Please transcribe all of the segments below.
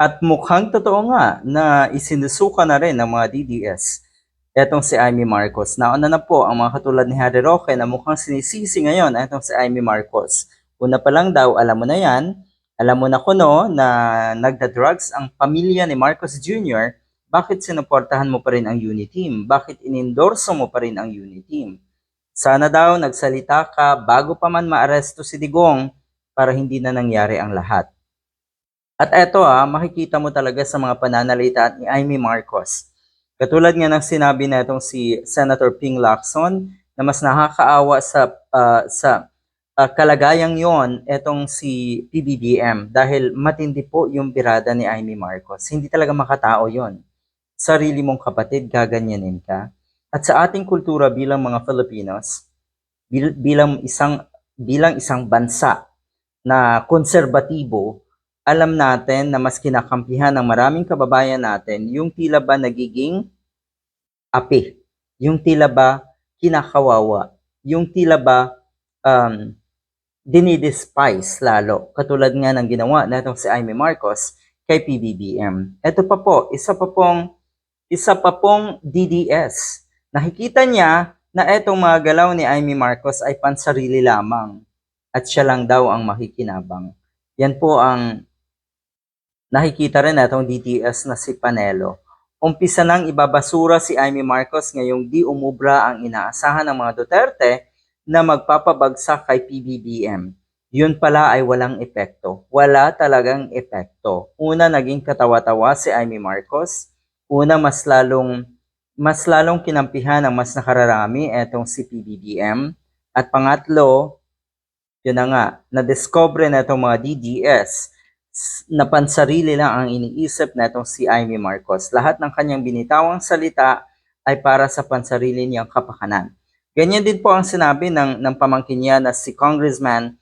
At mukhang totoo nga na isinusuka na rin ng mga DDS etong si Amy Marcos. Nauna na po ang mga katulad ni Harry Roque na mukhang sinisisi ngayon etong si Amy Marcos. Una pa lang daw, alam mo na yan, alam mo na kuno na nagda-drugs ang pamilya ni Marcos Jr., bakit sinuportahan mo pa rin ang Uniteam? Bakit inendorso mo pa rin ang Uniteam? Sana daw nagsalita ka bago pa man maaresto si Digong para hindi na nangyari ang lahat. At eto makikita mo talaga sa mga pananalita ni Amy Marcos. Katulad nga ng sinabi na itong si Senator Ping Lacson na mas nakakaawa sa kalagayang yon etong si PBBM dahil matindi po yung birada ni Amy Marcos. Hindi talaga makatao yon. Sarili mong kapatid, gaganyanin ka. At sa ating kultura bilang mga Filipinos, bilang isang bansa na konserbatibo, alam natin na mas kinakampihan ng maraming kababayan natin yung tila ba nagiging api, yung tila ba kinakawawa, yung tila ba dinidespise lalo, katulad nga ng ginawa natong si Amy Marcos kay PBBM. Ito pa po, isa pa pong DDS. Nakikita niya na etong mga galaw ni Amy Marcos ay pansarili lamang at siya lang daw ang makikinabang. Yan po ang nakikita rin natong DDS na si Panelo. Umpisa nang ibabasura si Amy Marcos ngayong di umubra ang inaasahan ng mga Duterte na magpapabagsak kay PBBM. Yun pala ay walang epekto. Wala talagang epekto. Una, naging katawa-tawa si Amy Marcos. Una, mas lalong kinampihan ng mas nakararami etong si PBBM. At pangatlo, yun na nga, na-discover na itong mga DDS na pansarili lang ang iniisip na itong si Amy Marcos. Lahat ng kanyang binitawang salita ay para sa pansarili niyang kapakanan. Ganyan din po ang sinabi ng pamangkin niya na si Congressman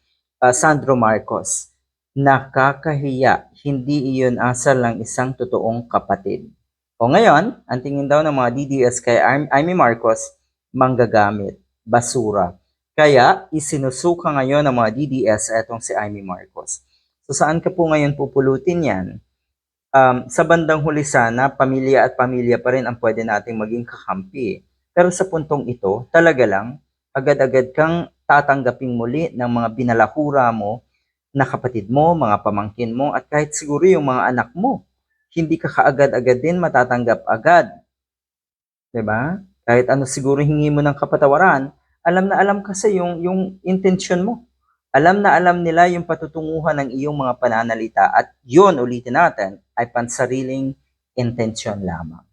Sandro Marcos. Nakakahiya, hindi iyon asal ng isang totoong kapatid. O ngayon, ang tingin daw ng mga DDS kay Amy Marcos, manggagamit, basura. Kaya isinusuka ngayon ng mga DDS etong si Amy Marcos. So saan ka po ngayon pupulutin yan? Sa bandang huli sana, pamilya at pamilya pa rin ang pwede nating maging kakampi. Pero sa puntong ito, talaga lang, agad-agad kang tatanggaping muli ng mga binalahura mo na kapatid mo, mga pamangkin mo, at kahit siguro yung mga anak mo. Hindi ka kaagad-agad din matatanggap agad. 'Di ba? Kahit ano siguro hingi mo ng kapatawaran, alam na alam kasi yung intensyon mo. Alam na alam nila yung patutunguhan ng iyong mga pananalita at yun, ulitin natin, ay pansariling intensyon lamang.